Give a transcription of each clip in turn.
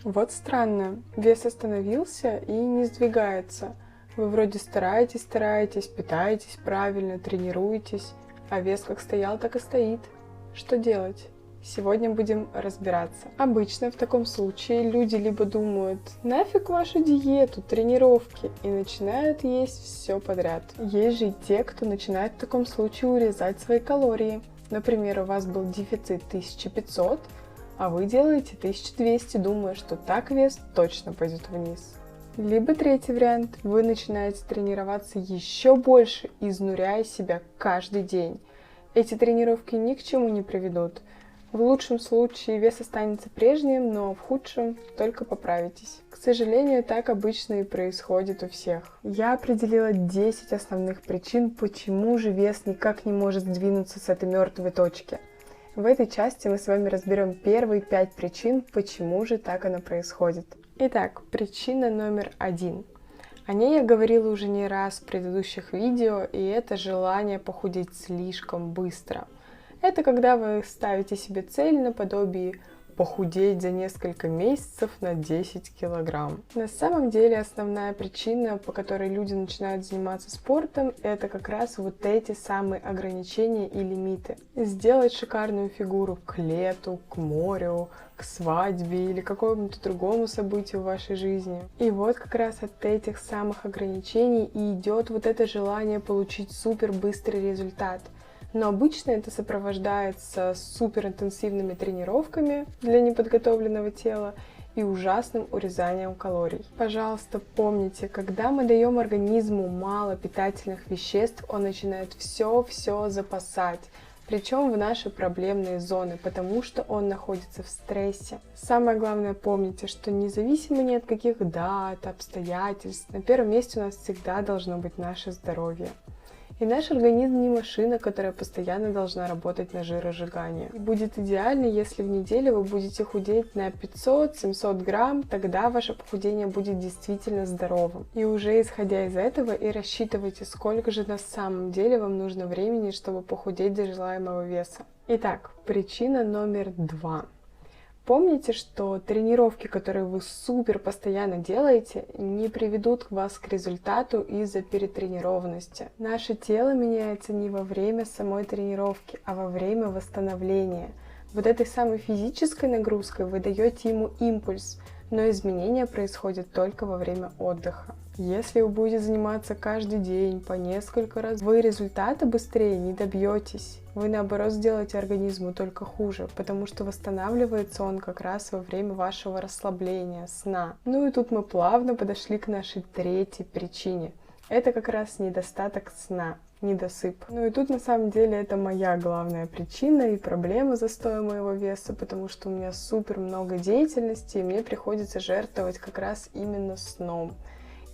Вот странно, вес остановился и не сдвигается. Вы вроде стараетесь, питаетесь правильно, тренируетесь, а вес как стоял, так и стоит. Что делать? Сегодня будем разбираться. Обычно в таком случае люди либо думают: нафиг вашу диету, тренировки, и начинают есть все подряд. Есть же и те, кто начинает в таком случае урезать свои калории. Например, у вас был дефицит 1500, а вы делаете 1200, думая, что так вес точно пойдет вниз. Либо третий вариант, вы начинаете тренироваться еще больше, изнуряя себя каждый день. Эти тренировки ни к чему не приведут. В лучшем случае вес останется прежним, но в худшем только поправитесь. К сожалению, так обычно и происходит у всех. Я определила 10 основных причин, почему же вес никак не может сдвинуться с этой мертвой точки. В этой части мы с вами разберем первые 5 причин, почему же так оно происходит. Итак, причина номер 1. О ней я говорила уже не раз в предыдущих видео, и это желание похудеть слишком быстро. Это когда вы ставите себе цель наподобие похудеть за несколько месяцев на 10 килограмм. На самом деле основная причина, по которой люди начинают заниматься спортом, это как раз вот эти самые ограничения и лимиты. Сделать шикарную фигуру к лету, к морю, к свадьбе или какому-то другому событию в вашей жизни. И вот как раз от этих самых ограничений и идет вот это желание получить супер быстрый результат. Но обычно это сопровождается суперинтенсивными тренировками для неподготовленного тела и ужасным урезанием калорий. Пожалуйста, помните, когда мы даем организму мало питательных веществ, он начинает все запасать. Причем в наши проблемные зоны, потому что он находится в стрессе. Самое главное, помните, что независимо ни от каких дат, обстоятельств, на первом месте у нас всегда должно быть наше здоровье. И наш организм не машина, которая постоянно должна работать на жиросжигание. И будет идеально, если в неделю вы будете худеть на 500-700 грамм, тогда ваше похудение будет действительно здоровым. И уже исходя из этого и рассчитывайте, сколько же на самом деле вам нужно времени, чтобы похудеть до желаемого веса. Итак, причина номер 2. Помните, что тренировки, которые вы супер постоянно делаете, не приведут вас к результату из-за перетренированности. Наше тело меняется не во время самой тренировки, а во время восстановления. Вот этой самой физической нагрузкой вы даете ему импульс, но изменения происходят только во время отдыха. Если вы будете заниматься каждый день по несколько раз, вы результата быстрее не добьетесь. Вы, наоборот, сделаете организму только хуже, потому что восстанавливается он как раз во время вашего расслабления, сна. Ну и тут мы плавно подошли к нашей третьей причине. Это как раз недостаток сна, недосып. Ну и тут на самом деле это моя главная причина и проблема застоя моего веса, потому что у меня супер много деятельности, и мне приходится жертвовать как раз именно сном.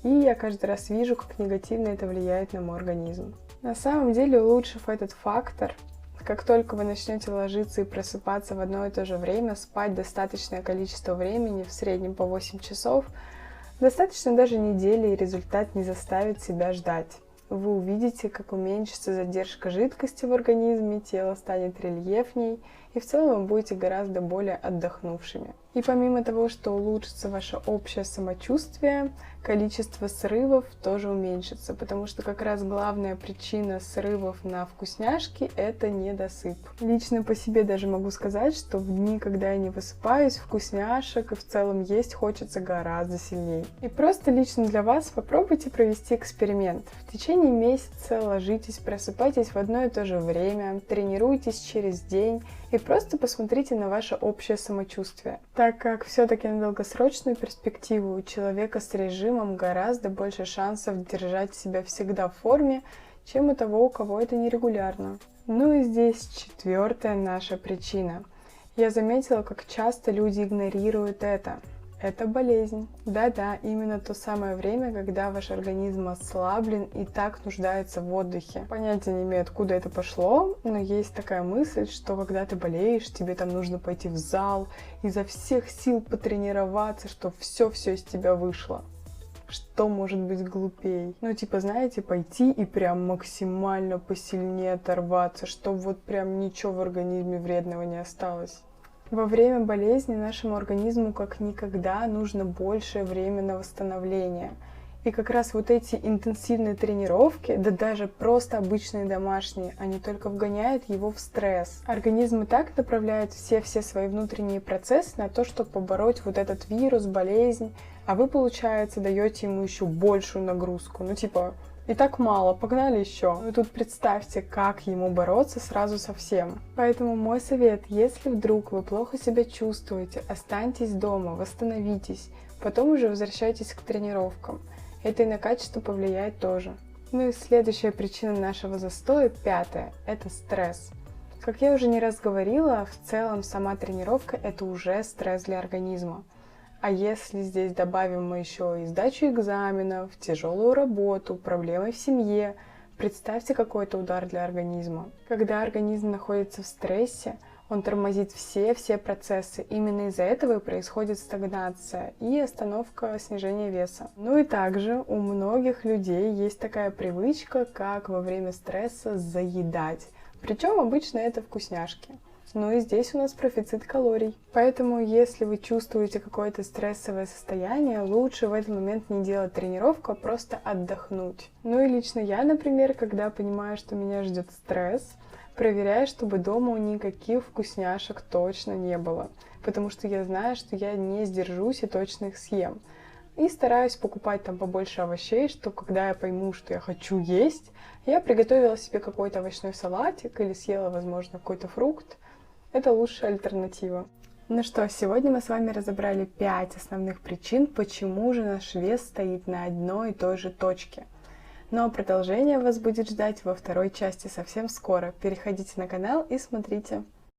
И я каждый раз вижу, как негативно это влияет на мой организм. На самом деле, улучшив этот фактор, как только вы начнете ложиться и просыпаться в одно и то же время, спать достаточное количество времени, в среднем по 8 часов, достаточно даже недели, и результат не заставит себя ждать. Вы увидите, как уменьшится задержка жидкости в организме, тело станет рельефней, и в целом вы будете гораздо более отдохнувшими. И помимо того, что улучшится ваше общее самочувствие, количество срывов тоже уменьшится, потому что как раз главная причина срывов на вкусняшки – это недосып. Лично по себе даже могу сказать, что в дни, когда я не высыпаюсь, вкусняшек и в целом есть хочется гораздо сильнее. И просто лично для вас попробуйте провести эксперимент. В течение месяца ложитесь, просыпайтесь в одно и то же время, тренируйтесь через день и просто посмотрите на ваше общее самочувствие. Так как все-таки на долгосрочную перспективу у человека с режимом гораздо больше шансов держать себя всегда в форме, чем у того, у кого это нерегулярно. Ну и здесь четвертая наша причина. Я заметила, как часто люди игнорируют это. Это болезнь. Да-да, именно то самое время, когда ваш организм ослаблен и так нуждается в отдыхе. Понятия не имею, откуда это пошло, но есть такая мысль, что когда ты болеешь, тебе там нужно пойти в зал, изо всех сил потренироваться, чтобы все из тебя вышло. Что может быть глупей? Ну, типа, знаете, пойти и прям максимально посильнее оторваться, чтобы вот прям ничего в организме вредного не осталось. Во время болезни нашему организму как никогда нужно большее время на восстановление. И как раз вот эти интенсивные тренировки, да даже просто обычные домашние, они только вгоняют его в стресс. Организм и так направляет все свои внутренние процессы на то, чтобы побороть вот этот вирус, болезнь, а вы, получается, даете ему еще большую нагрузку. Ну типа, и так мало, погнали еще. И тут представьте, как ему бороться сразу со всем. Поэтому мой совет, если вдруг вы плохо себя чувствуете, останьтесь дома, восстановитесь, потом уже возвращайтесь к тренировкам. Это и на качество повлияет тоже. Ну и следующая причина нашего застоя, пятая, это стресс. Как я уже не раз говорила, в целом сама тренировка это уже стресс для организма. А если здесь добавим мы еще и сдачу экзаменов, тяжелую работу, проблемы в семье, представьте, какой это удар для организма. Когда организм находится в стрессе, он тормозит все процессы. Именно из-за этого и происходит стагнация и остановка снижения веса. Ну и также у многих людей есть такая привычка, как во время стресса заедать. Причем обычно это вкусняшки. Ну и здесь у нас профицит калорий. Поэтому, если вы чувствуете какое-то стрессовое состояние, лучше в этот момент не делать тренировку, а просто отдохнуть. Ну и лично я, например, когда понимаю, что меня ждет стресс, проверяю, чтобы дома никаких вкусняшек точно не было. Потому что я знаю, что я не сдержусь и точно их съем. И стараюсь покупать там побольше овощей, что когда я пойму, что я хочу есть, я приготовила себе какой-то овощной салатик или съела, возможно, какой-то фрукт. Это лучшая альтернатива. Ну что, сегодня мы с вами разобрали 5 основных причин, почему же наш вес стоит на одной и той же точке. Ну а продолжение вас будет ждать во второй части совсем скоро. Переходите на канал и смотрите.